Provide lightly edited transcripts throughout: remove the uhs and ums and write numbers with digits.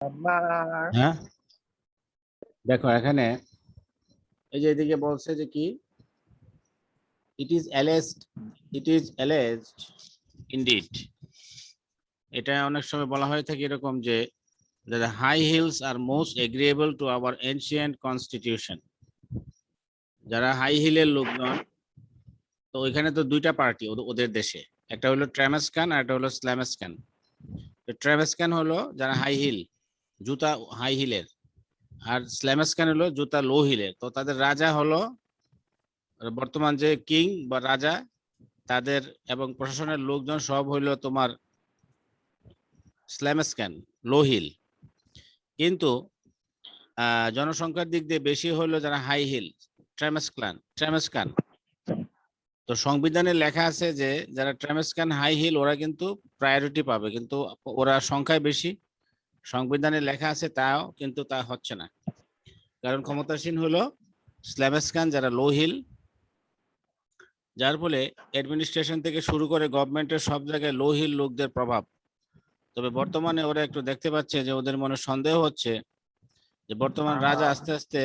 আবার হ্যাঁ, দেখো এখানে এই যে এদিকে বলছে যে কি ইট ইজ অ্যালেজড ইনডিড। এটা অনেক সময় বলা হয়ে থাকে এরকম যে the high hills are most agreeable to our ancient constitution। যারা হাই হিলের লোকজন, তো ওইখানে তো দুইটা পার্টি ওদের দেশে, একটা হলো ট্রামেসকান আর একটা হলো স্ল্যামেসকান। তো ট্রামেসকান হলো যারা হাই হিল, জুতা হাই হিলের, আর স্ল্যামেসকান হলো জুতা লো হিলের। তো তাদের রাজা হলো বর্তমান যে কিং বা রাজা, তাদের এবং প্রশাসনের লোকজন সব হইলো তোমার স্ল্যামেসকান, লো হিল। কিন্তু জনসংখ্যার দিক দিয়ে বেশি হলো যারা হাই হিল, ট্রামেসকান। তো সংবিধানে লেখা আছে যে যারা ট্রামেসকান হাই হিল ওরা কিন্তু প্রায়োরিটি পাবে, কিন্তু ওরা সংখ্যায় বেশি, সংবিধানে লেখা আছে তাও কিন্তু তা হচ্ছে না। কারণ ক্ষমতাসীন হলো স্ল্যামেসকান যারা লো হিল, যার ফলে অ্যাডমিনিস্ট্রেশন থেকে শুরু করে গভর্নমেন্টের সব জায়গায় লো হিল লোকদের প্রভাব। তবে বর্তমানে ওরা একটু দেখতে পাচ্ছে যে ওদের মনে সন্দেহ হচ্ছে যে বর্তমান রাজা আস্তে আস্তে,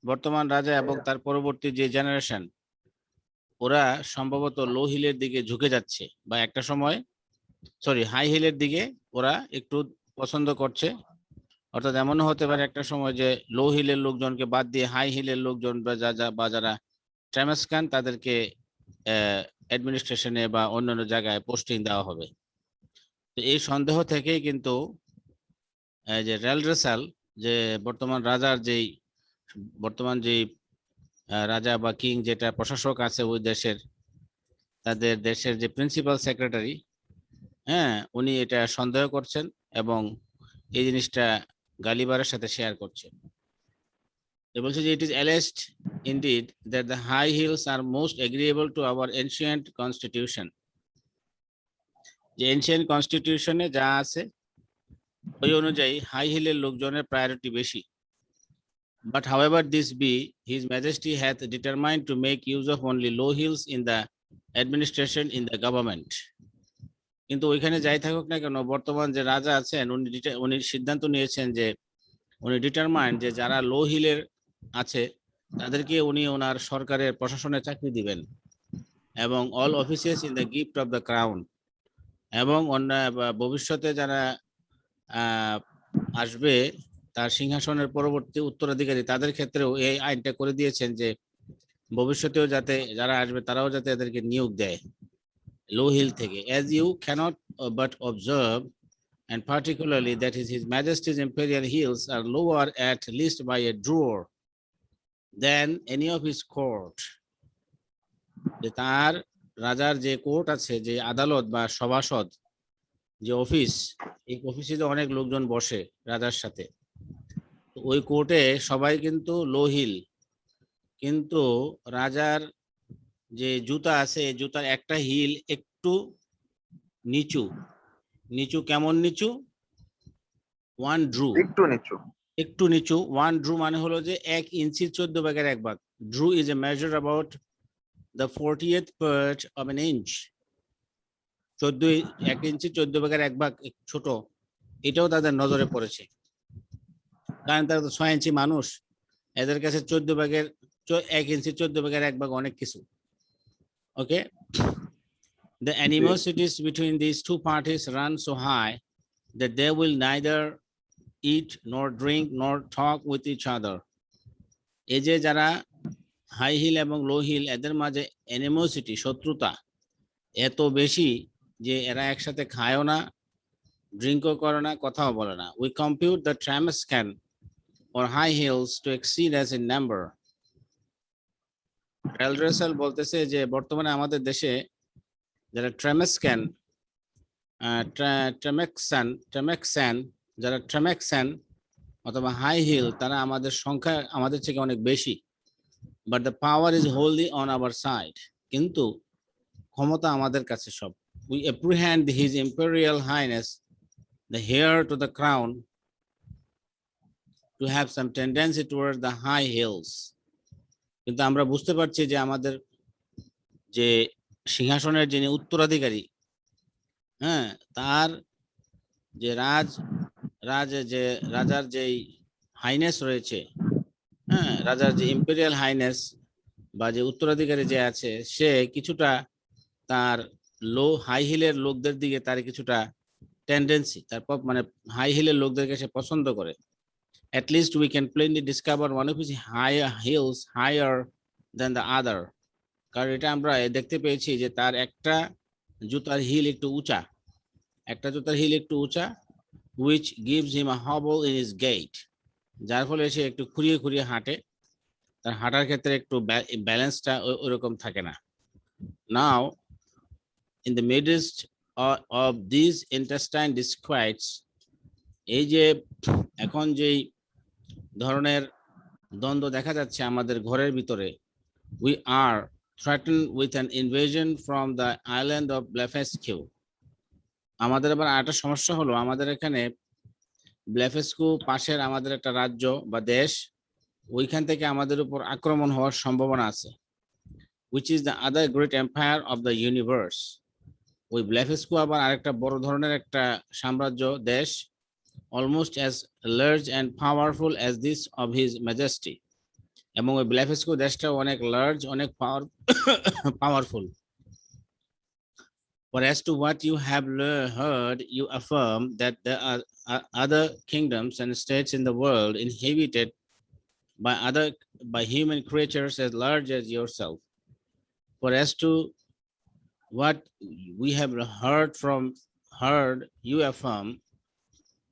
বর্তমান রাজা এবং তার পরবর্তী যে জেনারেশন, ওরা সম্ভবত লো হিলের দিকে ঝুঁকে যাচ্ছে, বা একটা সময় হাই হিলের দিকে ওরা একটু পছন্দ করছে। অর্থাৎ এমনও হতে পারে একটা সময় যে লো হিলের লোকজনকে বাদ দিয়ে হাই হিলের লোকজন বা যারা ট্রামেসকান তাদেরকে অ্যাডমিনিস্ট্রেশনে বা অন্যান্য জায়গায় পোস্টিং দেওয়া হবে। তো এই সন্দেহ থেকেই কিন্তু যে রেল রেসাল, যে বর্তমান রাজার যেই বর্তমান যেই রাজা বা কিং যেটা প্রশাসক আছে ওই দেশের, তাদের দেশের যে প্রিন্সিপাল সেক্রেটারি, হ্যাঁ, উনি এটা সন্দেহ করছেন এবং এই জিনিসটা গালিবারের সাথে শেয়ার করছেন। বলছে যে it is alleged indeed that the high hills are most agreeable to our ancient constitution. যে এনশিয়েন্ট কনস্টিটিউশনে যা আছে ওই অনুযায়ী হাই হিলের লোকজনের প্রায়োরিটি বেশি। But however this be, His Majesty hath determined to make use of only low hills in the administration in the government. কিন্তু ওইখানে যাই থাকুক না কেন, বর্তমান যে রাজা আছেন উনি সিদ্ধান্ত নিয়েছেন যে উনি ডিটারমাইন্ড যে যারা লো হিলের আছে তাদেরকে উনি ওনার সরকারের প্রশাসনে চাকরি দিবেন, এবং all offices in the gift of the crown. এবং অন্য ভবিষ্যতে যারা আসবে তার সিংহাসনের পরবর্তী উত্তরাধিকারী, তাদের ক্ষেত্রেও এই আইনটা করে দিয়েছেন যে ভবিষ্যতেও যাতে যারা আসবে তারাও যাতে এদেরকে নিয়োগ দেয় লো হিল থেকে। as you cannot but observe, and particularly that is His Majesty's imperial hills are lower at least by a drawer than any of his court। যে তার রাজার যে কোর্ট আছে, যে আদালত বা সভাসদ যে অফিস, এই অফিসে যে অনেক লোকজন বসে রাজার সাথে, ওই কোর্টে সবাই কিন্তু লো হিল, কিন্তু রাজার যে জুতা আছে এই জুতার একটা হিল একটু নিচু। নিচু কেমন নিচু? 1 ড্রু, একটু নিচু। 1 ড্রু মানে হলো যে 1 ইঞ্চির 14 ভাগের 1 ভাগ। Drurr is a measure about the 40th part of an inch। 1 ইঞ্চি 14 ভাগের 1 ভাগ ছোট, এটাও তাদের নজরে পড়েছে। কারণ তারা তো 6 ইঞ্চি মানুষ, এদের কাছে 14 ভাগের 1 ইঞ্চি 14 ভাগের 1 ভাগ অনেক কিছু। ওকে, the animosities between these two parties run so high that they will neither eat nor drink nor talk with each other। এই যে যারা হাই হিল এবং লো হিল, এদের মাঝে অ্যানিমোসিটি, শত্রুতা এত বেশি যে এরা একসাথে খায়ও না, ড্রিঙ্কও করে না, কথাও বলে না। We compute the Tramecksan or high hills to exceed as in number। Reldresal বলতেছে যে বর্তমানে আমাদের দেশে যারা ট্রামেসকান, যারা ট্রামেক্সান অথবা হাই হিল, তারা আমাদের সংখ্যা আমাদের থেকে অনেক বেশি। But the power is wholly on our side. কিন্তু ক্ষমতা আমাদের কাছে সব। We apprehend his imperial highness the heir to the crown to have some tendency towards the high hills। কিন্তু আমরা বুঝতে পারছি যে আমাদের যে সিংহাসনের যিনি উত্তরাধিকারী, হ্যাঁ, তার যে রাজার যেই হাইনেস রয়েছে, হ্যাঁ, রাজার যে ইম্পেরিয়াল হাইনেস বা যে উত্তরাধিকারী যে আছে, সে কিছুটা তার হাই হিলের লোকদের দিকে তার কিছুটা টেন্ডেন্সি, তারপর মানে হাই হিলের লোকদেরকে সে পছন্দ করে। At least we can plainly discover one of his higher hills higher than the other. কারণ এটা আমরা দেখতে পেয়েছি যে তার একটা জুতার হিল একটু উঁচা, which gives him a hobble in his gait, যার ফলে সে একটু খুঁড়িয়ে খুঁড়িয়ে হাঁটে, তার হাঁটার ক্ষেত্রে একটু ব্যালেন্সটা ওরকম থাকে না। Now in the midst of these intestine disquiets, এই যে এখন যেই ধরনের দ্বন্দ্ব দেখা যাচ্ছে আমাদের ঘরের ভিতরে, we are threatened with an invasion from the island of Blefuscu. আমাদের আবার আরেকটা সমস্যা হলো, আমাদের এখানে ব্লেফেস্কু পাশের আমাদের একটা রাজ্য বা দেশ, ওইখান থেকে আমাদের উপর আক্রমণ হওয়ার সম্ভাবনা আছে, which is the other great empire of the universe. ওই ব্লেফেস্কু আবার আরেকটা বড় ধরনের একটা সাম্রাজ্য দেশ, almost as large and powerful as this of his majesty. এবং ওই ব্লেফেস্কু দেশটা অনেক লার্জ, অনেক powerful. But as to what you have heard, you affirm that there are other kingdoms and states in the world inhabited by human creatures as large as yourself. For as to what we have heard, you affirm,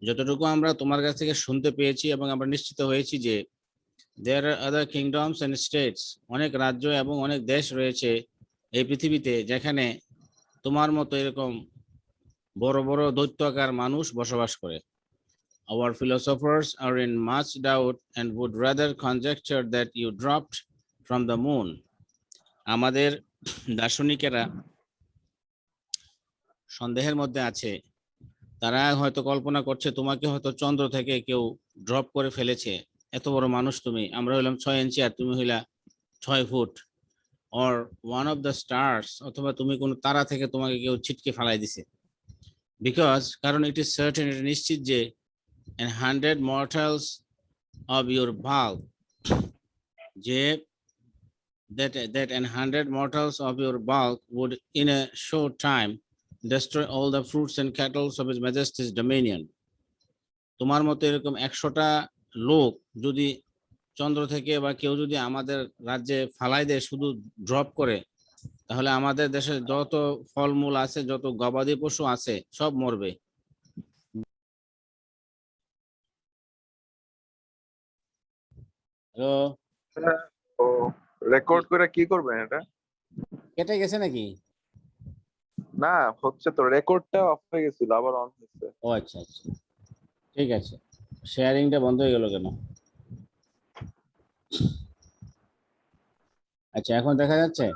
যতটুকু আমরা তোমার কাছ থেকে শুনতে পেয়েছি এবং আমরা নিশ্চিত হয়েছি যে there are other kingdoms and states, অনেক রাজ্য এবং অনেক দেশ রয়েছে এই পৃথিবীতে যেখানে তোমার মতো এরকম বড় বড় দৈত্যাকার মানুষ বসবাস করে। Our philosophers are in much doubt and would rather conjecture that you dropped from the moon. আমাদের দার্শনিকেরা সন্দেহের মধ্যে আছে, তারা হয়তো কল্পনা করছে তোমাকে হয়তো চন্দ্র থেকে কেউ ড্রপ করে ফেলেছে, এত বড় মানুষ তুমি, আমরা হইলাম 6 ইঞ্চি আর তুমি হইলা 6 foot, or one of the stars, অথবা তুমি কোন তারা থেকে তোমাকে কেউ ছিটকে ফেলাই দিছে। Because কারণ it is certain, এটা নিশ্চিত যে and 100 mortals of your bulk, যে that and 100 mortals of your bulk would in a short time destroy all the fruits and cattle of his majesty's dominion. তোমার মতো এরকম 100টা লোক যদি চন্দ্র থেকে বা কেউ যদি আমাদের রাজ্যে ফালাই দেয়, শুধু ড্রপ করে, তাহলে আমাদের দেশে যত ফলমূল আছে, যত গবাদি পশু আছে, সব মরবে। ও রেকর্ড করে কি করবেন এটা? কেটে গেছে নাকি? না, হচ্ছে তো, রেকর্ডটা অফ হয়ে গেছিল, আবার অন হয়েছে। ও আচ্ছা আচ্ছা, ঠিক আছে। শেয়ারিংটা বন্ধ হয়ে গেল কেন? আচ্ছা, এখন দেখা যাচ্ছে?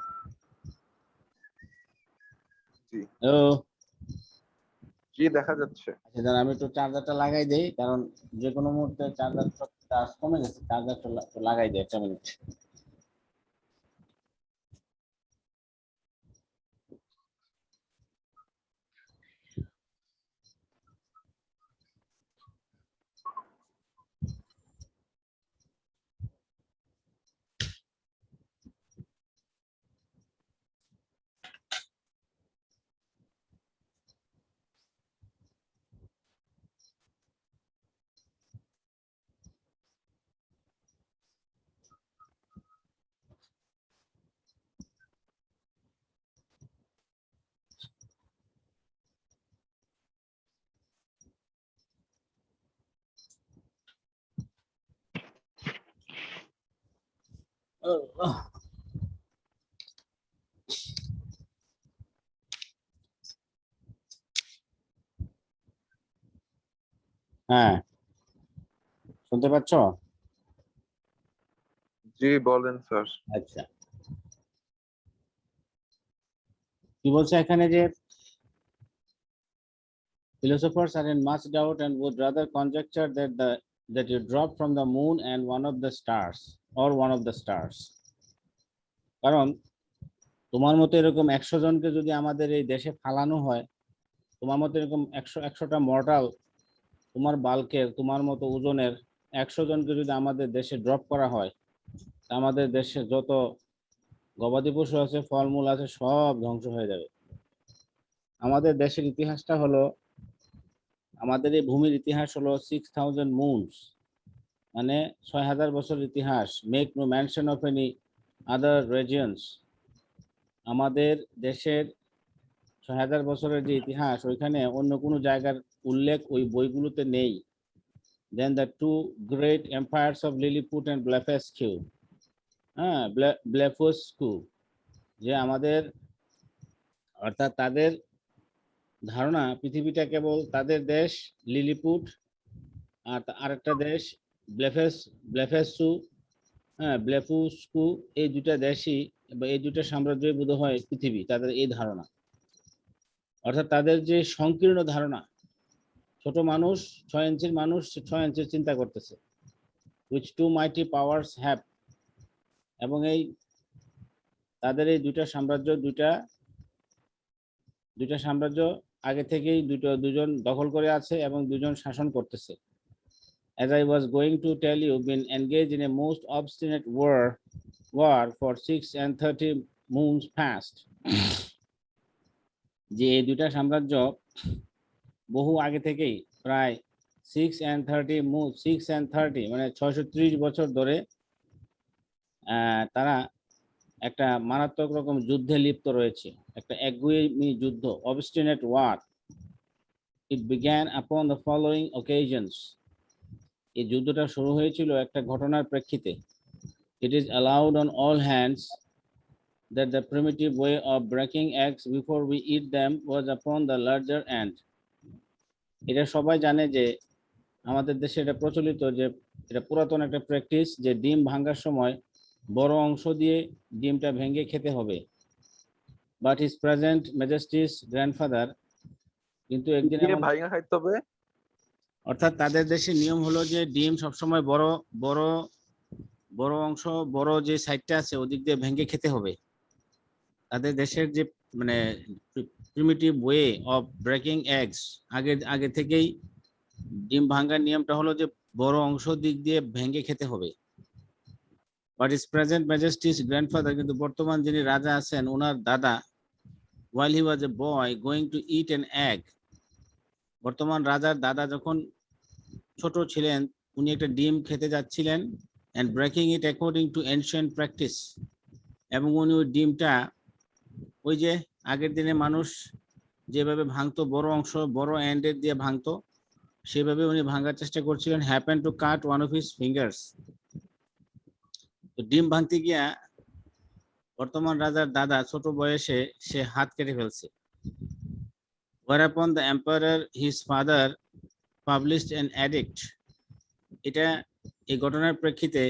জি ও জি, দেখা যাচ্ছে। আচ্ছা, দাঁড়া আমি একটু চার্জারটা লাগাই দেই, কারণ যে কোনো মুহূর্তে চার্জার চার্জ কমে গেছে, চার্জারটা লাগাই দেই, 1 মিনিট। হ্যাঁ, শুনতে পাচ্ছ? জি বলেন স্যার। আচ্ছা, কি বলছে এখানে যে philosophers are in much doubt and would rather conjecture that you dropped from the moon and one of the stars or one of the stars. কারণ তোমার মতো এরকম 100 জনকে যদি আমাদের এই দেশে ফালানো হয়, তোমার মতো এরকম 100টা মর্টাল তোমার বাল্কের, তোমার মতো ওজনের 100 জনকে যদি আমাদের দেশে ড্রপ করা হয়, আমাদের দেশে যত গবাদি পশু আছে, ফলমূল আছে, সব ধ্বংস হয়ে যাবে। আমাদের দেশের ইতিহাসটা হলো, আমাদের এই ভূমির ইতিহাস হলো 6000 মুনস, মানে 6000 বছর ইতিহাস। Make no mention of any other regions. আমাদের দেশের 6000 বছরের যে ইতিহাস, ওইখানে অন্য কোনো জায়গার উল্লেখ ওই বইগুলোতে নেই। Then the two great empires of Lilliput and Blefuscu, হ্যাঁ, ব্লেফস্কু, যে আমাদের, অর্থাৎ তাদের ধারণা পৃথিবীটা কেবল তাদের দেশ লিলিপুট আর আরেকটা দেশ ব্লেফেসু, হ্যাঁ, ব্লেফুস্কু, এই দুটা দেশই বা এই দুটা সাম্রাজ্যই বোধ হয় পৃথিবী, তাদের এই ধারণা। অর্থাৎ তাদের যে সংকীর্ণ ধারণা, ছোট মানুষ, 6 ইঞ্চির মানুষ 6 ইঞ্চির চিন্তা করতেছে, which two mighty powers have, এবং এই তাদের এই দুটা সাম্রাজ্য আগে থেকেই দুজন দখল করে আছে এবং দুজন শাসন করতেছে। As I was going to tell you, been engaged in a most obstinate war for 630 moons past. যে এই দুটা সাম্রাজ্য বহু আগে থেকেই, প্রায় 630 মানে 630 বছর ধরে তারা একটা মারাত্মক রকম যুদ্ধে লিপ্ত রয়েছে, একটা একগুঁয়েমি যুদ্ধ, obstinate war. It began upon the following occasions. এই যুদ্ধটা শুরু হয়েছিল একটা ঘটনার প্রেক্ষিতে। It is allowed on all hands that the primitive way of breaking eggs before we eat them was upon the larger end. এটা সবাই জানে যে আমাদের দেশে এটা প্রচলিত, যে এটা পুরাতন একটা প্র্যাকটিস, যে ডিম ভাঙার সময় বড় অংশ দিয়ে ডিমটা ভেঙে খেতে হবে। বাট হিজ প্রেজেন্ট ম্যাজেস্টিস গ্র্যান্ডফাদার, কিন্তু একদিন এমন, ভাইঙা খাইতে হবে, অর্থাৎ তাদের দেশে নিয়ম হলো যে ডিম সবসময় বড় বড় বড় অংশ, বড় যে সাইডটা আছে ওদিক দিয়ে ভেঙে খেতে হবে। তাদের দেশের যে মানে primitive way of breaking eggs, আগে থেকেই ডিম ভাঙার নিয়মটা হলো যে বড় অংশ দিক দিয়ে ভেঙে খেতে হবে। বাট ইজ প্রেজেন্ট ম্যাজেস্টিস গ্র্যান্ডফাদার, কিন্তু বর্তমান যিনি রাজা আছেন ওনার দাদা, while he was a boy going to eat an egg, বর্তমান রাজার দাদা যখন ছোট ছিলেন উনি একটা ডিম খেতে যাচ্ছিলেন, and breaking it according to ancient practice, এবং উনি ওই ডিমটা ওই যে আগের দিনে মানুষ যেভাবে ভাঙতো, বড় অংশ বড় এন্ডের দিয়ে ভাঙতো, সেভাবে উনি ভাঙার চেষ্টা করছিলেন। happened to cut one of his fingers. তো ডিম ভাঙতে গিয়া বর্তমান রাজার দাদা ছোট বয়সে সে হাত কেটে ফেলছে। whereupon the emperor his father published an edict. এটা এই ঘটনার প্রেক্ষিতে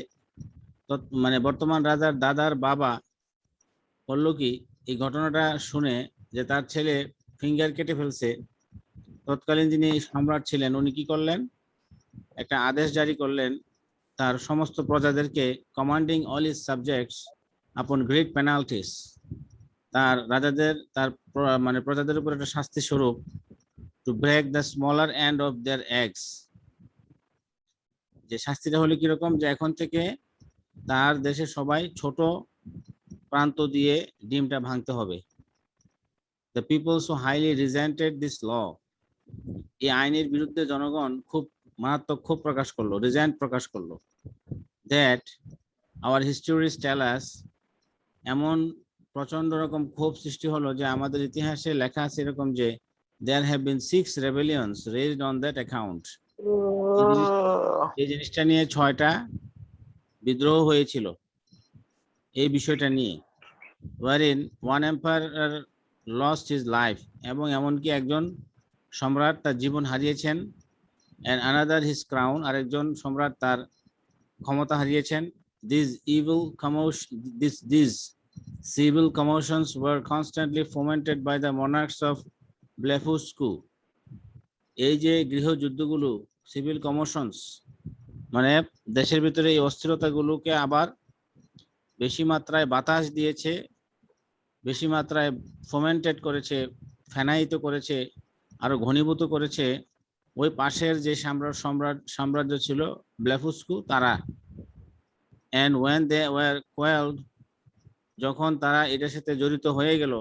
মানে বর্তমান রাজার দাদার বাবা বললো কি, এই ঘটনাটা শুনে যে তার ছেলে ফিঙ্গার কেটে ফেলছে, তৎকালীন যিনি সম্রাট ছিলেন উনি কি করলেন, একটা আদেশ জারি করলেন তার সমস্ত প্রজাদেরকে, commanding all his subjects upon great penalties, তার রাজাদের তার মানে প্রজাদের উপর একটা শাস্তি স্বরূপ, to break the smaller end of their eggs. যে শাস্তিটা হলো কিরকম, যে এখন থেকে তার দেশে সবাই ছোট প্রান্ত দিয়ে ডিমটা ভাঙতে হবে। The people so highly resented this law. এই আইনের বিরুদ্ধে জনগণ খুব মারাত্মক ক্ষোভ প্রকাশ করলো, রিজেন্ট প্রকাশ করলো। That our histories tell us, এমন প্রচন্ড রকম ক্ষোভ সৃষ্টি হলো যে আমাদের ইতিহাসে লেখা আছে এরকম যে there have been 6 rebellions raised on that account. এই জিনিসটা নিয়ে 6টা বিদ্রোহ হয়েছিল এই বিষয়টা নিয়ে। wherein one emperor lost his life, এবং এমনকি একজন সম্রাট তার জীবন হারিয়েছেন, and another his crown, আরেকজন সম্রাট তার ক্ষমতা হারিয়েছেন। these civil commotions were constantly fomented by the monarchs of Blefuscu. এই যে গৃহযুদ্ধগুলো, সিভিল কমোশনস, মানে দেশের ভিতরে এই অস্থিরতাগুলোকে আবার বেশি মাত্রায় বাতাস দিয়েছে, বেশি মাত্রায় ফোমেন্টেড করেছে, ফেনায়িত করেছে, আরো ঘনীভূত করেছে ওই পাশের যে সাম্রাজ্য ছিল ব্লেফুস্কু তারা, and when they were quelled, যখন তারা এটার সাথে জড়িত হয়ে গেল,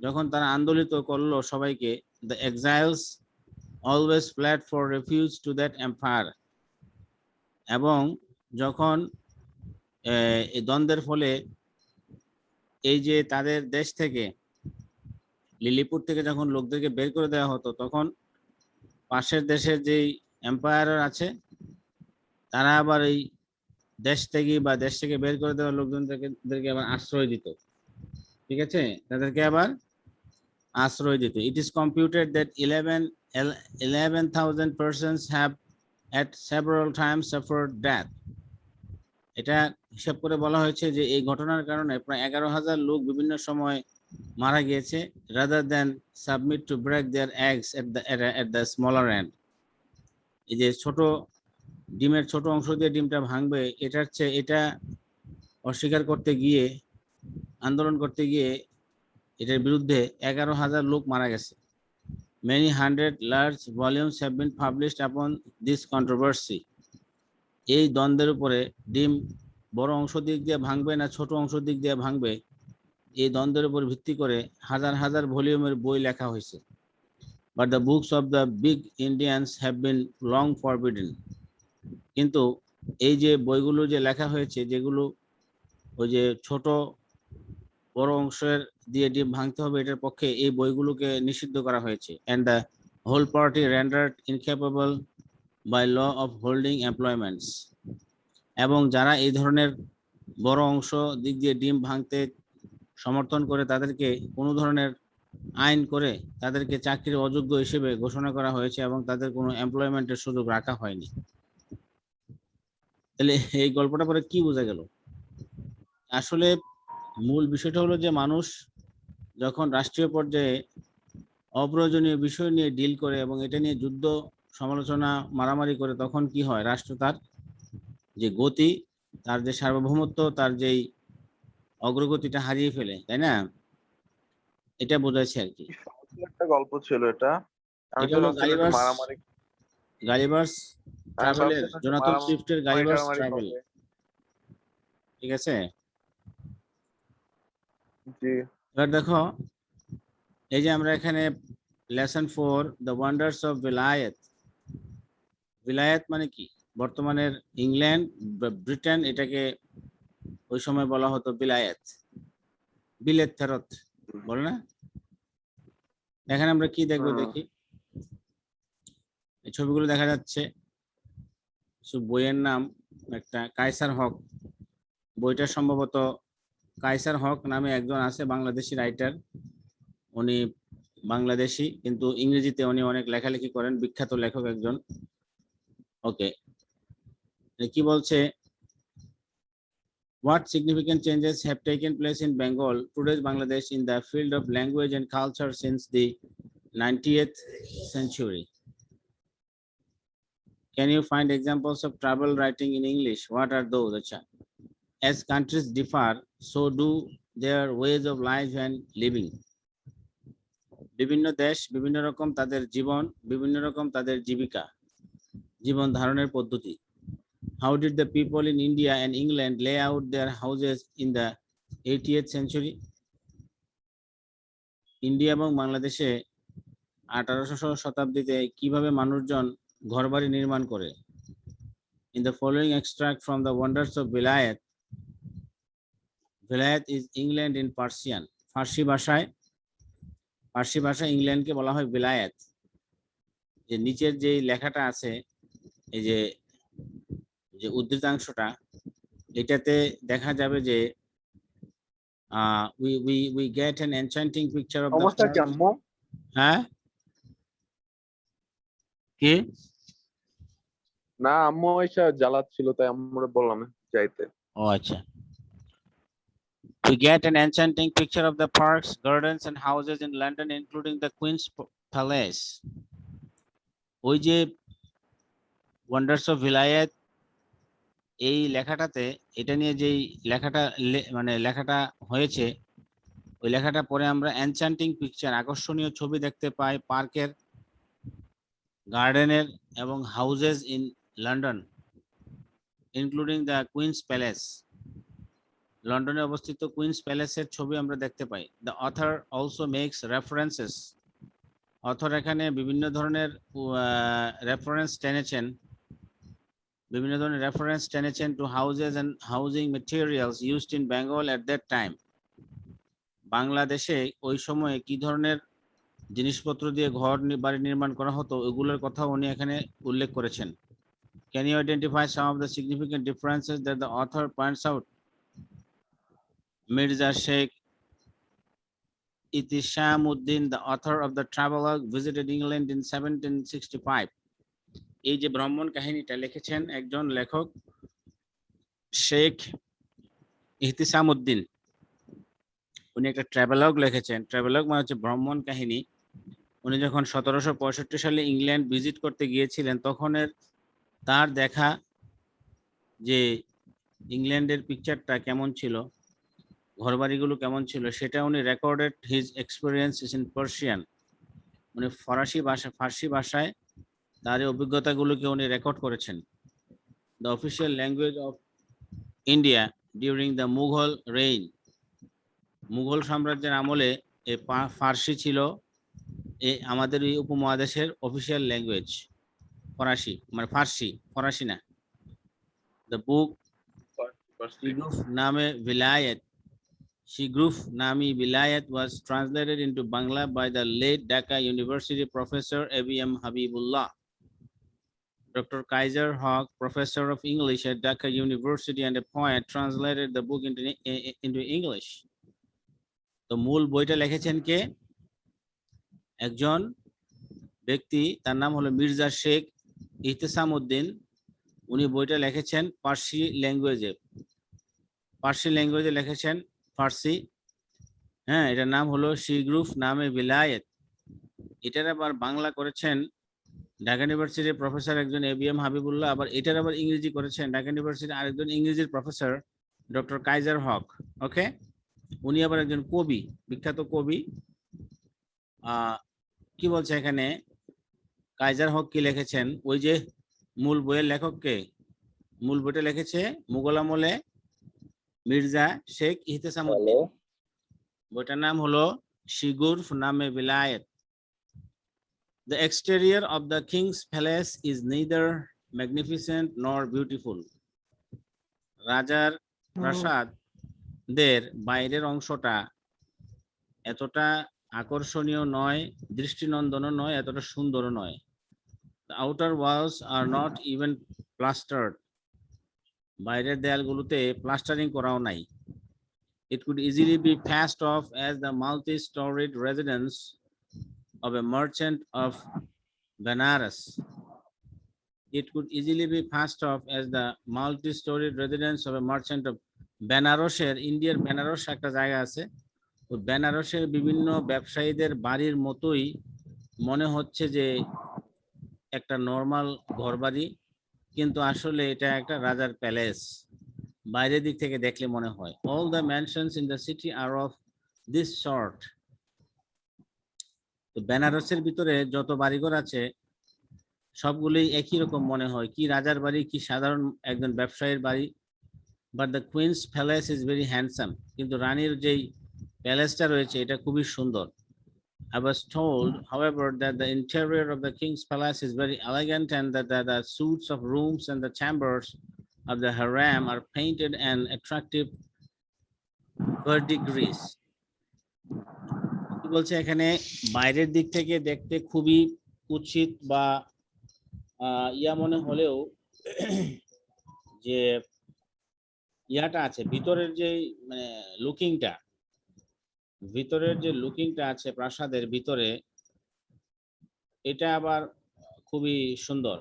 যখন তারা আন্দোলিত করলো সবাইকে, the exiles always fled for refuge to that empire, এবং যখন এই দ্বন্দ্বের ফলে এই যে তাদের দেশ থেকে, লিলিপুট থেকে যখন লোকদেরকে বের করে দেওয়া হতো, তখন পাশের দেশের যেই এম্পায়ার আছে তারা আবার এই দেশ থেকে বের করে দেওয়া লোকজনদেরকে আবার আশ্রয় দিত। ঠিক আছে, তাদেরকে আবার আশ্রয় দিত। It is computed that 11,000 persons have at several times suffered death. এটা হিসাব করে বলা হয়েছে যে এই ঘটনার কারণে প্রায় 11,000 লোক বিভিন্ন সময় মারা গিয়েছে, rather than submit to break their eggs at the smaller end. এই যে ছোট ডিমের ছোট অংশ দিয়ে ডিমটা ভাঙবে, এটার চেয়ে এটা অস্বীকার করতে গিয়ে, আন্দোলন করতে গিয়ে এটার বিরুদ্ধে 11,000 লোক মারা গেছে। Many hundred large volumes have been published upon this controversy. এই দ্বন্দ্বের উপরে, ডিম বড় অংশ দিক দিয়ে ভাঙবে না ছোট অংশ দিক দিয়ে ভাঙবে, এই দ্বন্দ্বের উপর ভিত্তি করে হাজার হাজার ভলিউমের বই লেখা হয়েছে। But the books of the big Indians have been long forbidden. কিন্তু এই যে বইগুলো যে লেখা হয়েছে, যেগুলো ওই যে ছোট বড় অংশের দিয়ে ডিম ভাঙতে হবে, এটার পক্ষে এই বইগুলোকে নিষিদ্ধ করা হয়েছে। And the whole party rendered incapable by law of holding employments. এবং যারা এই ধরনের বড় অংশ দিক দিয়ে ডিম ভাঙতে সমর্থন করে, তাদেরকে কোনো ধরনের আইন করে তাদেরকে চাকরির অযোগ্য হিসেবে ঘোষণা করা হয়েছে এবং তাদের কোনো এমপ্লয়মেন্টের সুযোগ রাখা হয়নি। তাহলে এই গল্পটা পরে কি বোঝা গেল? আসলে মূল বিষয়টা হলো যে মানুষ যখন রাষ্ট্রীয় পর্যায়ে অপ্রয়োজনীয় বিষয় নিয়ে ডিল করে এবং এটা নিয়ে যুদ্ধ সমালোচনা মারামারি করে, তখন কি হয়? রাষ্ট্র তার যে গতি, তার যে সার্বভৌমত্ব, তার যেই অগ্রগতিটা হারিয়ে ফেলে, তাই না? এটা বোঝাচ্ছে আর কি। একটা গল্প ছিল এটা, আমি এটা তো হলো ভাবছিলাম একটু মারামারি, গালিভার্স আমি ট্রাভেলের, ভাবছিলাম একটু জোনাথন সুইফটের গালিভার্স টারামারি ট্রাভেল। হবে। ঠিক আছে, জি, এবার দেখো, এই যে আমরা এখানে lesson 4, the wonders of Bilayet. Bilayet মানে কি? বর্তমানের ইংল্যান্ড, ব্রিটেন, এটাকে ওই সময় বলা হতো বিলায়েত, বিলেত ফেরত বলে না? এখানে আমরা কি দেখবো দেখি। এই ছবিগুলো দেখা যাচ্ছে, বইয়ের নাম একটা কায়সার হক। বইটা সম্ভবত কায়সার হক নামে একজন আছে, বাংলাদেশি রাইটার। উনি বাংলাদেশি, কিন্তু ইংরেজিতে উনি অনেক লেখালেখি করেন, বিখ্যাত লেখক একজন। ওকে, কি বলছে? What significant changes have taken place in Bengal, today's Bangladesh, in the field of language and culture since the 90th century? Can you find examples of travel writing in English? What are those? As countries differ, so do their ways of life and living. বিভিন্ন দেশ বিভিন্ন রকম তাদের জীবন, বিভিন্ন রকম তাদের জীবিকা, জীবন ধারণের পদ্ধতি। How did the people in India and England lay out their houses in the 80th century? India এবং বাংলাদেশে 1800 শতাব্দীতে কিভাবে মানুষজন ঘরবাড়ি নির্মাণ করে? In the following extract from the wonders of Vilayat, Vilayat is England in Persian. ফার্সি ভাষায় ইংল্যান্ডকে বলা হয় বিলায়াত। যে নিচের যে লেখাটা আছে, এই যে উদ্ধৃতাংশটা, এটাতে দেখা যাবে যে we get an enchanting picture of অবস্থা কি আম্মু? হ্যাঁ, কি না, আম্মু এসে জ্বালাচ্ছিল, তাই আম্মুরে বললাম যাইতে। ও আচ্ছা। We get an enchanting picture of the parks, gardens and houses in London, including the Queen's Palace. ওই যে ওয়ান্ডার্স অফ ভিলায়েত, এই লেখাটাতে, এটা নিয়ে যেই লেখাটা মানে লেখাটা হয়েছে, ওই লেখাটা পরে আমরা এনচ্যান্টিং পিকচার, আকর্ষণীয় ছবি দেখতে পাই পার্কের, গার্ডেনের এবং houses in London including the Queen's palace, লন্ডনে অবস্থিত কুইন্স প্যালেসের ছবি আমরা দেখতে পাই। The author also makes references, author এখানে বিভিন্ন ধরনের রেফারেন্স টেনেছেন, বিভিন্ন ধরনের রেফারেন্স টেনেছেন to houses and housing materials used in Bengal at that time, বাংলাদেশে ওই সময়ে কি ধরনের জিনিসপত্র দিয়ে ঘর বাড়ি নির্মাণ করা হতো ওগুলোর কথা উনি এখানে উল্লেখ করেছেন। Can you identify some of the significant differences that the author points out? Mirza Sheikh Itishamuddin, the author of the travelogue, visited England in 1765. এই যে ভ্রমণ কাহিনীটা লিখেছেন একজন লেখক শেখ ইহতিসামউদ্দিন, উনি একটা ট্রাভেলগ লিখেছেন। ট্রাভেলগ মানে হচ্ছে ভ্রমণ কাহিনী। উনি যখন 1765 সালে ইংল্যান্ড ভিজিট করতে গিয়েছিলেন তখনের তার দেখা যে ইংল্যান্ডের পিকচারটা কেমন ছিল, ঘরবাড়িগুলো কেমন ছিল, সেটা উনি recorded his experience in Persian, উনি ফার্সি ভাষায় তার এই অভিজ্ঞতাগুলোকে উনি রেকর্ড করেছেন। The official language of India during the Mughal rain, Mughal সাম্রাজ্যের আমলে এই ফার্সি ছিল আমাদের এই উপমহাদেশের অফিসিয়াল ল্যাঙ্গুয়েজ। ফরাসি মানে ফরাসি না। দ্য বুক শিগুফ নামে Vilayat was translated into Bangla by the late Dhaka University professor A.B.M. Habibullah. Dr. Kaiser Haq, professor of English at Dhaka University and a poet, translated the book into English. তো মূল বইটা লিখেছেন কে? একজন ব্যক্তি, তার নাম হলো মির্জা শেখ ইহতিসামউদ্দিন। উনি বইটা লিখেছেন পার্সি ল্যাঙ্গুয়েজে লিখেছেন, ফার্সি। হ্যাঁ, এটার নাম হলো শিগুফ নামে বিলায়েত। এটার আবার বাংলা করেছেন ঢাকা ইউনিভার্সিটির প্রফেসর একজন A.B.M. হাবিবুল্লাহ। আবার এটার আবার ইংরেজি করেছেন ঢাকা ইউনিভার্সিটির আরেকজন ইংরেজির প্রফেসর ডক্টর কাইজার হক। ওকে, উনি আবার একজন কবি, বিখ্যাত কবি। কি বলছে এখানে, কাইজার হক কি লিখেছেন, ওই যে মূল বইয়ের লেখককে, মূল বইটা লিখেছে মুঘল আমলে মির্জা শেখ ইহতিসামউদ্দিন। বইটার নাম হলো শিগুফ নামে Bilayet. The exterior of the king's palace is neither magnificent nor beautiful. রাজার প্রাসাদের বাইরের অংশটা এতটা আকর্ষণীয় নয়, দৃষ্টিনন্দনও নয়, এতটা সুন্দরও নয়। The outer walls are not even plastered. বাইরের দেয়ালগুলোতে প্লাস্টারিং করাও নাই। It could easily be passed off as the multi-storied residence of a merchant of Benares. It could easily be passed off as the multi-storied residence of a merchant of বেনারসের, ইন্ডিয়ার বেনারস একটা জায়গা আছে, ওই বেনারসের বিভিন্ন ব্যবসায়ীদের বাড়ির মতোই মনে হচ্ছে যে একটা নর্মাল ঘরবাড়ি, কিন্তু আসলে এটা একটা রাজার প্যালেস বাইরের দিক থেকে দেখলে মনে হয়। All the mansions in the city are of this sort. তো বেনারসের ভিতরে যত বাড়িঘর আছে সবগুলোই একই রকম মনে হয়, কি রাজার বাড়ি কি সাধারণ একজন ব্যবসায়ীর বাড়ি। But the queen's palace is very handsome. কিন্তু রানীর যেই প্যালেসটা রয়েছে এটা খুবই সুন্দর। I was told, however, that the interior of the king's palace is very elegant and that the suites of rooms and the chambers of the harem are painted and attractive verdigris. বলছে এখানে বাইরের দিক থেকে দেখতে খুবই কুৎসিত বা ইয়া মনে হলেও যে ইয়াটা আছে ভিতরের যে মানে ভিতরের যে লুকিংটা আছে প্রাসাদের ভিতরে, এটা আবার খুবই সুন্দর।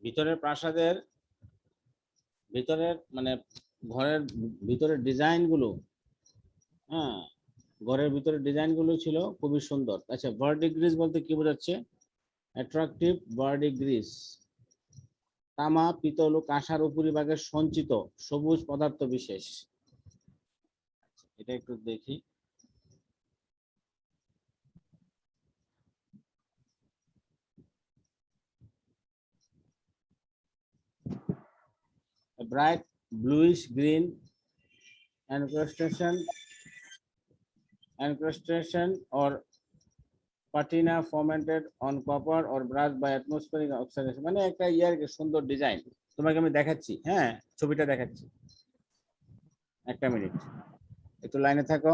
ভিতরের প্রাসাদের ভিতরের মানে ঘরের ভিতরের ডিজাইন গুলো, হ্যাঁ, ঘরের ভিতরে ডিজাইন গুলো ছিল খুবই সুন্দর। আচ্ছা, ভার্ডিগ্রিস বলতে কি বোঝাচ্ছে? অ্যাট্রাকটিভ ভার্ডিগ্রিস, তামা পিতল ও কাঁসার উপরিভাগের সঞ্চিত সবুজ পদার্থ বিশেষ। এটা একটু দেখি। bright bluish green incrustation or patina formatted on copper or brass by atmospheric oxidation, মানে একটা ইয়ার সুন্দর ডিজাইন। তোমাকে আমি দেখাচ্ছি, হ্যাঁ ছবিটা দেখাচ্ছি, একটা মিনিট একটু লাইনে থাকো।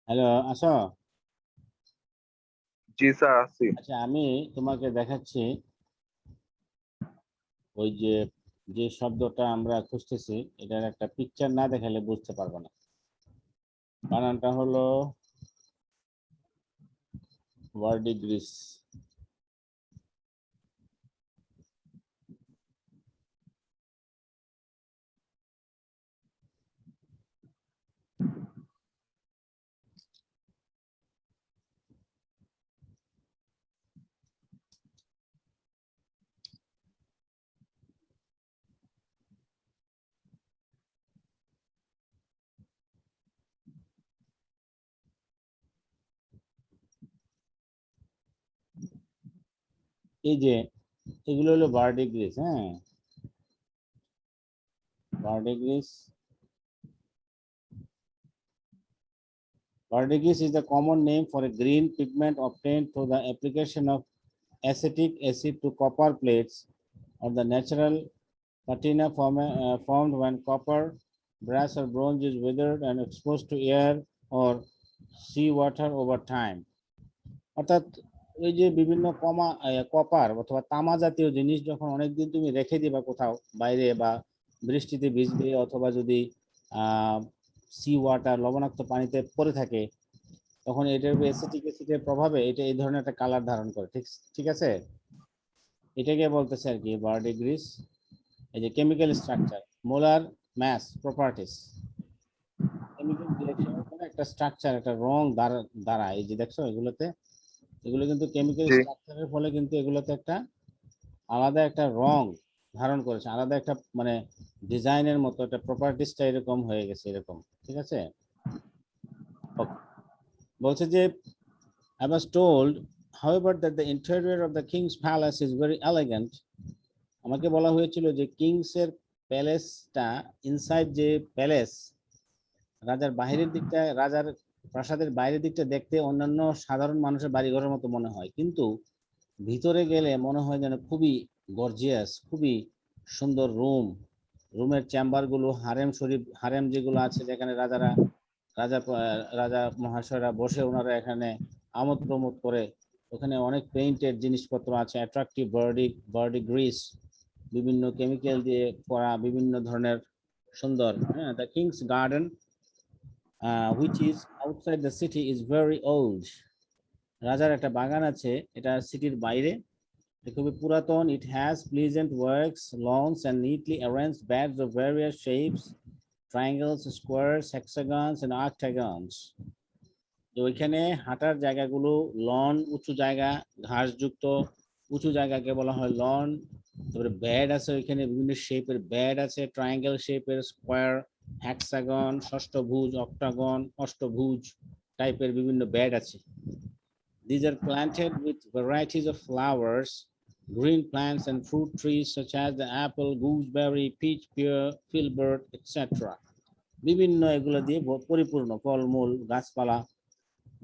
হ্যালো, আসো। জি স্যার আছি। আচ্ছা, আমি তোমাকে দেখাচ্ছি ওই যে যে শব্দটা আমরা খুঁজতেছি, এটার একটা পিকচার না দেখালে বুঝতে পারবো না। বানানটা হলো ভার্ডিগ্রিস। এই যে এগুলো হলো ভার্ডিগ্রিস, হ্যাঁ ভার্ডিগ্রিস। Verdigris is the common name for a green pigment obtained through the application of acetic acid to copper plates or the natural patina formed when copper, brass or bronze is weathered and exposed to air or sea water over time. অর্থাৎ এই যে বিভিন্ন copper অথবা তামা জাতীয় জিনিস যখন অনেকদিন তুমি রেখে দিবা কোথাও বাইরে, বা বৃষ্টিতে ভিজবে, অথবা যদি সি ওয়াটার লবণাক্ত পানিতে পড়ে থাকে, তখন এটার অ্যাসিটিক অ্যাসিডের প্রভাবে এটা এই ধরনের একটা কালার ধারণ করে। ঠিক ঠিক আছে, এটাকে বলতেছে আর কি ভার্ডিগ্রিস। এই যে chemical structure, molar mass properties, chemical ডিরেকশনের কোনো একটা স্ট্রাকচার, একটা রং দ্বারা এই যে দেখছো এগুলোতে, এগুলো কিন্তু কেমিক্যাল জি স্ট্রাকচারের ফলে কিন্তু এগুলোতে একটা আলাদা একটা রং ধারণ করেছে, আলাদা একটা মানে ডিজাইনের মতো একটা প্রপার্টিসটা এরকম হয়ে গেছে এরকম। ঠিক আছে, বলছে যে I was told, however, that the interior of the king's palace is very elegant. আমাকে বলা হয়েছিল যে কিংস এর প্যালেসটা, ইনসাইড যে প্যালেস, রাজার বাহিরের দিকটা, রাজার প্রাসাদের বাইরের দিকটা দেখতে অন্যান্য সাধারণ মানুষের বাড়িঘরের মতো মনে হয়, কিন্তু ভিতরে গেলে মনে হয় যেন খুবই গর্জিয়াস, খুবই সুন্দর রুম, রুমের চেম্বার গুলো, হারেম শরীফ, হারেম যেগুলো আছে যেখানে রাজারা, রাজা রাজা মহাশয়রা বসে ওনারা এখানে আমোদ প্রমোদ করে, ওখানে অনেক পেইন্টেড জিনিসপত্র আছে, অ্যাট্রাকটিভ ভার্ডিগ্রিস, বিভিন্ন কেমিক্যাল দিয়ে করা বিভিন্ন ধরনের সুন্দর। হ্যাঁ, the King's garden which is outside the city is very old. রাজার একটা বাগান আছে, এটা সিটির বাইরে, খুবই পুরাতন। It has pleasant works, lawns and neatly arranged beds of various shapes, triangles, squares, hexagons, and octagons. তো ওইখানে হাঁটার জায়গাগুলো লন, উঁচু জায়গা, ঘাসযুক্ত উঁচু জায়গাকে বলা হয় লন। তারপরে ব্যাড আছে, ওইখানে বিভিন্ন শেপের ব্যাড আছে, ট্রায়াঙ্গেল শেপের, স্কোয়ার, হ্যাক্সাগন, ষষ্ঠভুজ, অক্টাগন, অষ্টভুজ টাইপের বিভিন্ন ব্যাড আছে। These are planted with varieties of flowers, green plants, and fruit trees such as the apple, gooseberry, peach, pear, filbert, etc. বিভিন্ন এগুলো দিয়ে পরিপূর্ণ ফলমূল গাছপালা।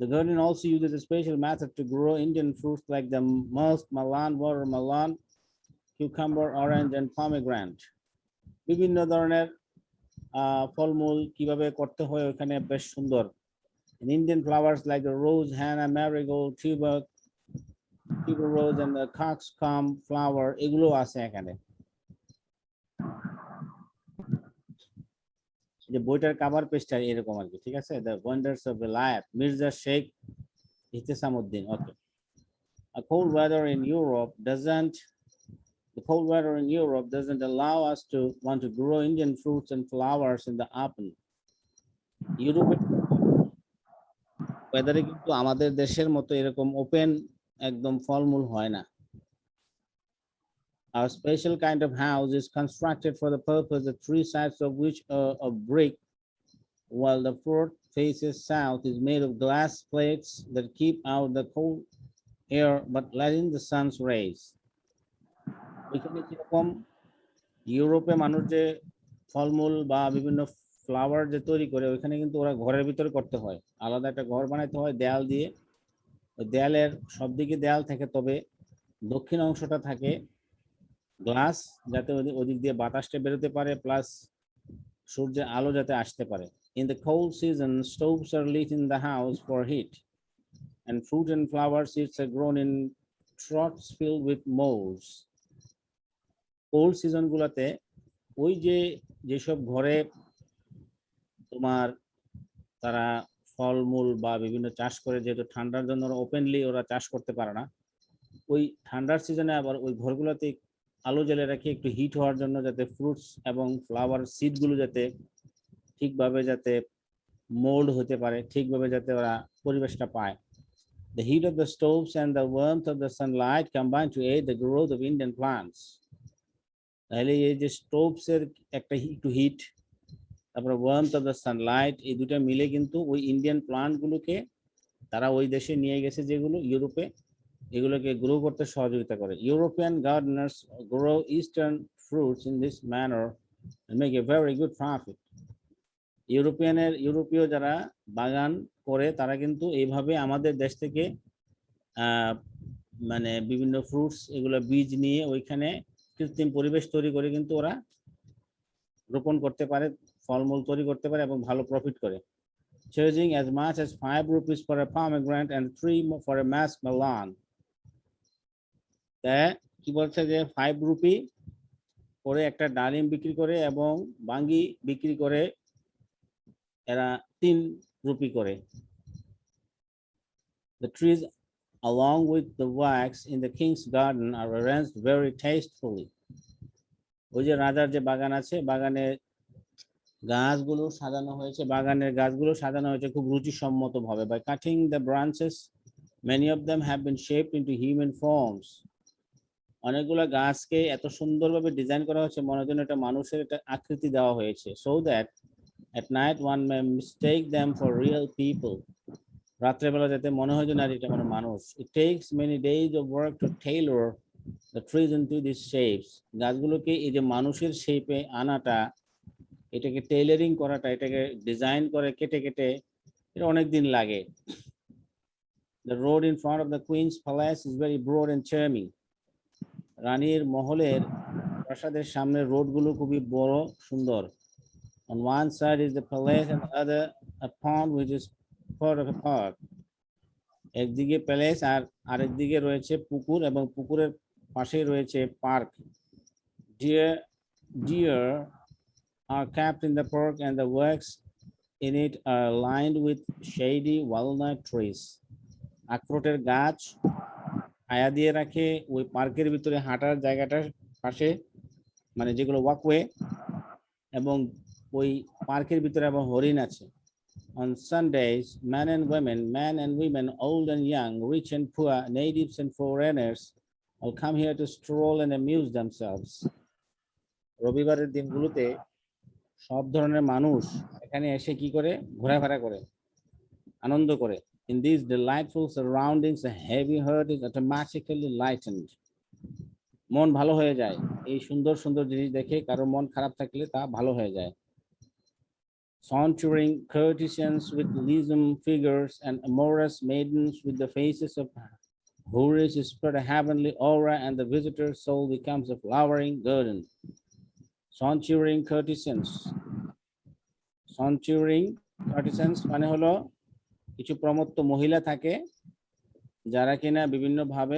The garden also uses a special method to grow Indian fruits like the musk melon, watermelon, cucumber, orange, and pomegranate. বিভিন্ন ধরনের ফলমূল কিভাবে করতে হয় ওখানে বেশ সুন্দর। Indian flowers like the rose, henna, marigold, tuberose, and the coxcomb flower এগুলো আছে এখানে। যে বইটার কভার পেজটা এরকম আর কি, ঠিক আছে? The Wonders of Life, Mirza Sheikh ইহতেসামউদ্দিন। Okay. The cold weather in Europe doesn't allow us to want to grow Indian fruits and flowers in the open. ইউরোপের ওয়েদারে কিন্তু আমাদের দেশের মতো এরকম ওপেন একদম ফলমূল হয় না। Our special kind of house is constructed for the purpose, the three sides of which are of brick, while the fourth faces south is made of glass plates that keep out the cold air but letting the sun's rays. এখানে কিরকম ইউরোপে মানুষ যে ফলমূল বা বিভিন্ন flower যে তৈরি করে ওইখানে কিন্তু ওরা ঘরের ভিতরে করতে হয়, আলাদা একটা ঘর বানাইতে হয় দেয়াল দিয়ে। ওই দেয়ালের সব দিকে দেয়াল থাকে, তবে দক্ষিণ অংশটা থাকে গ্লাস, যাতে ওদিক দিয়ে বাতাসটা বেরোতে পারে, প্লাস সূর্যের আলো যাতে আসতে পারে। In the cold season, stoves are lit in the house for heat, and fruit and flower seeds are grown in troughs filled with molds. Cold season গুলাতে ওই যেসব ঘরে তোমার তারা ফলমূল বা বিভিন্ন চাষ করে, যেহেতু ঠান্ডার জন্য ওপেনলি ওরা চাষ করতে পারে না, ওই ঠান্ডার সিজনে আবার ওই ঘরগুলোতে আলো জ্বেলে রাখি একটু হিট হওয়ার জন্য, যাতে ফ্রুটস এবং ফ্লাওয়ার সিডগুলো যাতে ঠিকভাবে যাতে মোল্ড হতে পারে, ঠিকভাবে যাতে ওরা পরিবেশটা পায়। The heat of the stoves and the warmth of the sunlight combine to aid the growth of Indian plants. তাহলে এই যে স্টোভস এর একটা একটু হিট, তারপরে ওয়ার্মথ অফ দ্য সানলাইট, এই দুটো মিলে কিন্তু ওই ইন্ডিয়ান প্লান্ট গুলোকে তারা ওই দেশে নিয়ে গেছে, যেগুলো ইউরোপে, এগুলোকে গ্রো করতে সহযোগিতা করে। European গার্ডেনার্স grow eastern fruits in this manner and make a very good profit. ইউরোপীয় যারা বাগান করে তারা কিন্তু এইভাবে আমাদের দেশ থেকে মানে বিভিন্ন ফ্রুটস এগুলো বীজ নিয়ে ওইখানে কৃত্রিম পরিবেশ তৈরি করে কিন্তু ওরা রোপণ করতে পারে, ফলমূল তৈরি করতে পারে এবং ভালো প্রফিট করে। Charging as much as 5 rupees for a pomegranate and 3 for a musk melon. কি বলছে যে 5 রুপি করে একটা ডালিম বিক্রি করে এবং বাঙ্গি বিক্রি করে এরা 3 রুপি করে। The trees along with the wax in the king's garden are arranged very tastefully. ওই যে রাজার যে বাগান আছে, বাগানে গাছগুলো সাজানো হয়েছে, বাগানের গাছগুলো সাজানো হয়েছে খুব রুচিসম্মত ভাবে। By cutting the branches, many of them have been shaped into human forms. অনেকগুলো গাছকে এত সুন্দরভাবে ডিজাইন করা হয়েছে, মনে হয় এটা মানুষের একটা আকৃতি দেওয়া হয়েছে, so that at night one may mistake them for real people. রাত্রেবেলা যাতে মনে হয় যে না এটা মানে মানুষ। It takes many days of work to tailor the trees into these shapes. গাছগুলোকে এই যে মানুষের শেপে আনাটা, এটাকে টেইলারিং করাটা, এটাকে ডিজাইন করে কেটে কেটে এটা অনেক দিন লাগে। The road in front of the Queen's Palace is very broad and charming. রানীর মহলের প্রাসাদের সামনে রোডগুলো খুবই বড় সুন্দর। On one side is the palace and the other a pond which is part of a park. একদিকে প্যালেস আর আরেকদিকে রয়েছে পুকুর এবং পুকুরের পাশেই রয়েছে park. Deer are kept in the park and the walks in it are lined with shady walnut trees. আখরোটের গাছ ছায়া দিয়ে রাখে ওই পার্কের ভিতরে হাঁটার জায়গাটার পাশে, মানে যেগুলো ওয়াকওয়ে, এবং ওই পার্কের ভিতরে আবার হরিণ আছে। On Sundays, men and women, old and young, rich and poor, natives and foreigners all come here to stroll and amuse themselves. রবিবারের দিনগুলোতে সব ধরনের মানুষ এখানে এসে কি করে, ঘোরাফেরা করে, আনন্দ করে। In these delightful surroundings, a heavy heart is automatically lightened. মন ভালো হয়ে যায় এই সুন্দর সুন্দর জিনিস দেখে। কারো মন খারাপ থাকলে তা ভালো হয়ে যায়। Sauntering courtesans with lissom figures and amorous maidens with the faces of houris spread a heavenly aura, and the visitor's soul becomes a flowering garden. Sauntering courtesans মানে হলো কিছু প্রমত্ত মহিলা থাকে যারা কিনা বিভিন্ন ভাবে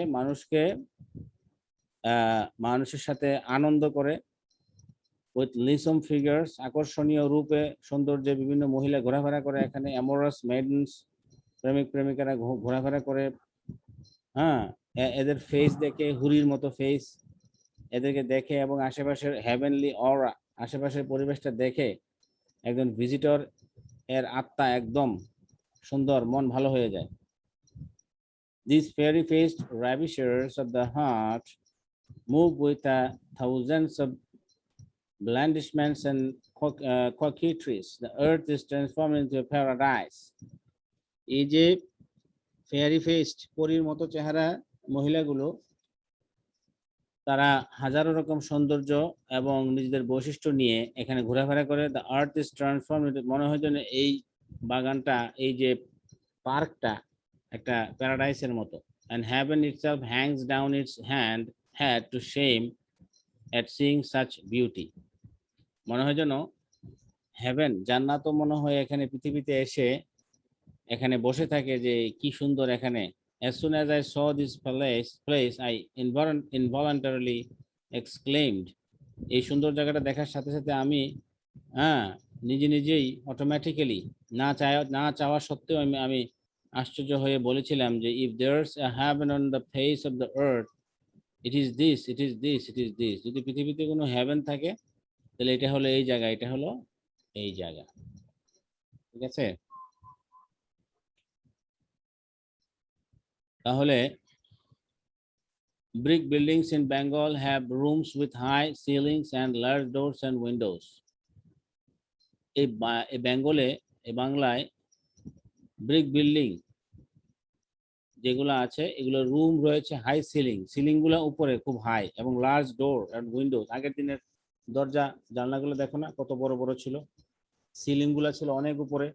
মানুষের সাথে আনন্দ করে। উইথ লিসম ফিগার্স, আকর্ষণীয় রূপে সৌন্দর্যে বিভিন্ন মহিলা ঘোরাফেরা করে এখানে। অ্যামোরাস মেডেন্স, প্রেমিক প্রেমিকারা ঘোরাফেরা করে। হ্যাঁ, এদের ফেস দেখে, হুরির মতো ফেস, এদেরকে দেখে এবং আশেপাশের হেভেনলি অরা, আশেপাশের পরিবেশটা দেখে একজন ভিজিটর এর আত্মা একদম সুন্দর, মন ভালো হয়ে যায়। These fairy-faced ravishers of the heart move with thousands of blandishments and coquetries. The earth is transformed into a paradise. এই যে ফেয়ারি ফেস্ট, পরীর মতো চেহারা মহিলাগুলো, তারা হাজারো রকম সৌন্দর্য এবং নিজেদের বৈশিষ্ট্য নিয়ে এখানে ঘোরাফেরা করে। দ্য আর্থ ইজ ট্রান্সফর্মড, মনে হয় যেন এই বাগানটা, এই যে পার্কটা একটা প্যারাডাইসের মতো। And heaven itself hangs down its head to shame at seeing such beauty. মনে হয় যেন হেভেন, জান্নাতও মনে হয় এখানে পৃথিবীতে এসে এখানে বসে থাকে যে কি সুন্দর এখানে। As soon as I saw this place, I involuntarily exclaimed. এই সুন্দর জায়গাটা দেখার সাথে সাথে আমি নিজেই অটোমেটিক্যালি, না চাওয়া সত্ত্বেও আমি আশ্চর্য হয়ে বলেছিলাম যে if there's a heaven on the face of the earth, it is this. যদি পৃথিবীতে কোনো হেভেন থাকে তাহলে এটা হলো এই জায়গা, এটা হলো এই জায়গা। ঠিক আছে? তাহলে brick buildings in Bengal have rooms with high ceilings and large doors and windows. এই বাংলায় ব্রিক বিল্ডিং যেগুলো আছে, এগুলো রুম রয়েছে হাই সিলিং গুলো উপরে খুব হাই, এবং লার্জ ডোর এন্ড উইন্ডোজ। আগের দিনের দরজা জানলাগুলো দেখো না কত বড় বড় ছিল, সিলিং গুলো ছিল অনেক উপরে।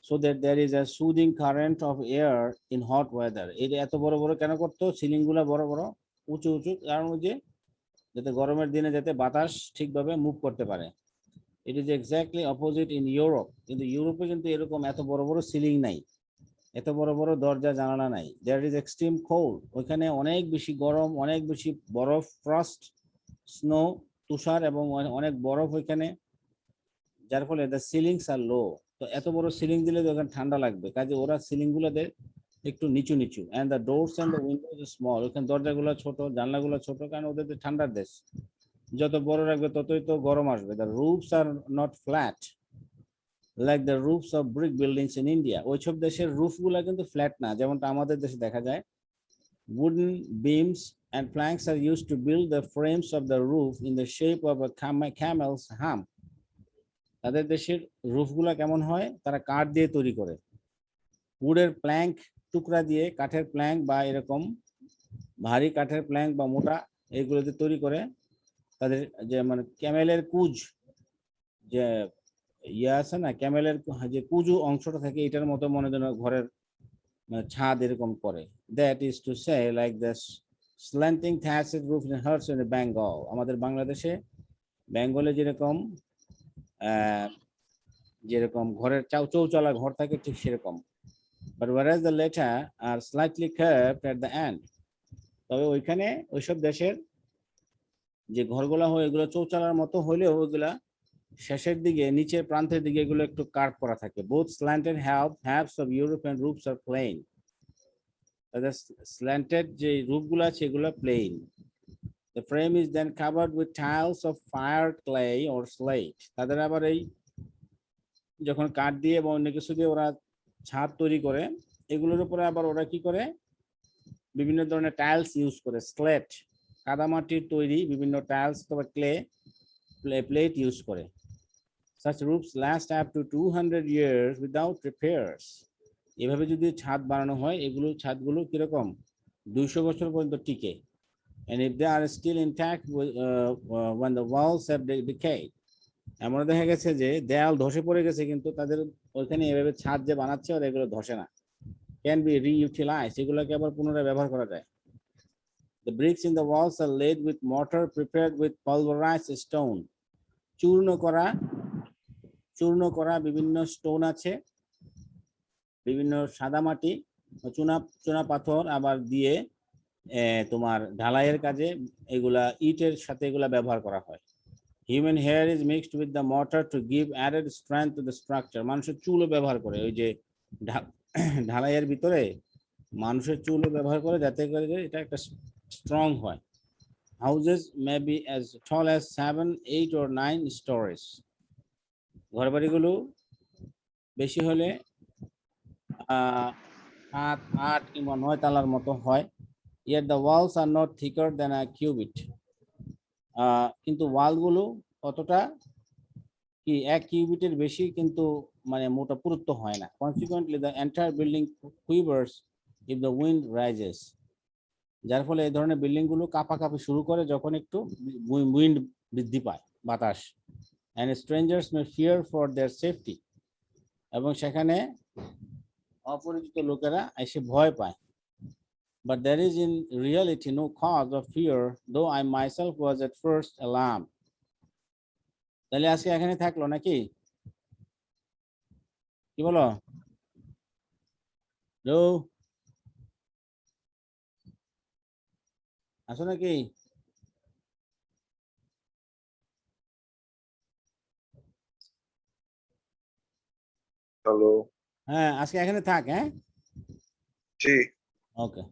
so that there is a soothing current of air in hot weather. এটা এত বড় বড় কেন করতো? সিলিং গুলা বড় বড় উঁচু, কারণ ওই যে যাতে গরমের দিনে যাতে বাতাস ঠিকভাবে মুভ করতে পারে। It is exactly opposite in Europe. কিন্তু ইউরোপে কিন্তু এরকম এত বড় বড় সিলিং নাই, এত বড় বড় দরজা জানালা নাই। There is extreme cold. ওইখানে অনেক বেশি গরম, অনেক বেশি বরফ, ফ্রস্ট, স্নো, তুষার, এবং অনেক বরফ ওইখানে, যার ফলে the ceilings are low. তো এত বড় সিলিং দিলে তো ওখানে ঠান্ডা লাগবে, কাজে ওরা সিলিং গুলোতে একটু নিচু। and the doors and the windows are small. ওখানে দরজাগুলো ছোট, জানলাগুলো ছোট, কারণ ওদের তো ঠান্ডার দেশ, যত বড় রাখবে ততই তো গরম আসবে। The roofs are not flat like the roofs of brick buildings in India. ওইসব দেশের রুফ গুলা কিন্তু ফ্ল্যাট না, যেমনটা আমাদের দেশে দেখা যায়। Wooden beams and planks are used to build the frames of the roof in the shape of a camel's hump. তাদের দেশের রুফগুলা কেমন হয়? তারা কাঠ দিয়ে তৈরি করে, উডের প্ল্যাঙ্ক টুকরা দিয়ে, কাঠের প্ল্যাঙ্ক বা এরকম ভারী কাঠের প্ল্যাঙ্ক বা মোটা, এইগুলো দিয়ে তৈরি করে। তাদের যে মানে ক্যামেলের কুজ, যে আছে না, ক্যামেলের যে কুজু অংশটা থাকে, এটার মতো মনে যেন ঘরের ছাদ এরকম করে। That is to say like the slanting thatched roof in huts in Bengal. আমাদের বাংলাদেশে, বেঙ্গলে যেরকম ঘরের চৌচালা ঘর থাকে ঠিক সেরকম। But whereas the latter are slightly curved at the end. তবে ওইখানে ওইসব দেশের যে ঘরগুলা হয় এগুলো চৌচালার মতো হলেও ওইগুলা শেষের দিকে, নিচের প্রান্তের দিকে এগুলো একটু কার্ভ করা থাকে। Both slanted halves of European roofs are plain. The slanted যে রূপগুলো আছে এগুলো plane, The frame is then covered with tiles of fired clay or slate. তাদের আবার এই যখন কাঠ দিয়ে বা অন্য কিছু দিয়ে ওরা ছাদ তৈরি করে, এগুলোর উপরে আবার ওরা কি করে, বিভিন্ন ধরনের টাইলস ইউজ করে, স্লেট কাদামাটির তৈরি বিভিন্ন টাইলস অথবা ক্লে প্লেট ইউজ করে। Such roofs last up to 200 years without repairs. এভাবে যদি ছাদ বানানো হয়, এগুলো ছাদগুলো কিরকম 200 বছর পর্যন্ত টিকে। And if they are still intact when the walls have decayed. এমন দেখা গেছে যে দেয়াল ধসে পড়ে গেছে কিন্তু তাদের ওইখানে এভাবে ছাদ যে বানাচ্ছে আর এগুলো ধসে না, can be reutilized, এগুলোকে আবার পুনরায় ব্যবহার করা যায়। The bricks in the walls are laid with mortar prepared with pulverized stone. চূর্ণ করা বিভিন্ন স্টোন আছে, বিভিন্ন সাদা মাটি, চুনা পাথর আবার দিয়ে তোমার ঢালাইয়ের কাজে এগুলা ইটের সাথে এগুলা ব্যবহার করা হয়। Human hair is mixed with the mortar to give added strength to the structure. মানুষের চুলও ব্যবহার করে, ওই যে ঢালাইয়ের ভিতরে মানুষের চুলও ব্যবহার করে যাতে করে এটা একটা স্ট্রং হয়। Houses may be as tall as 7, 8 or 9 stories. ঘরবাড়িগুলো বেশি হলে 7, 8 কিংবা 9 তলার মতো হয়। Yet the walls are not thicker than a cubit. কিন্তু ওয়ালগুলো অতটা কি 1 কিউবিটের বেশি কিন্তু মানে মোটা পুরুত্ব হয় না। Consequently, the entire building quivers if the wind rises. যার ফলে এই ধরনের বিল্ডিং গুলো কাঁপাকাঁপি শুরু করে যখন একটু উইন্ড বৃদ্ধি পায়, বাতাস। And strangers may fear for their safety. এবং সেখানে অপরিচিত লোকেরা এসে ভয় পায়। But there is in reality no cause of fear, though I myself was at first alarmed. তাহলে আজকে এখানে থাকলো নাকি? কি বলো? হ্যালো, আসো নাকি? হ্যালো। হ্যাঁ, আজকে এখানে থাক। হ্যাঁ, জি। ওকে।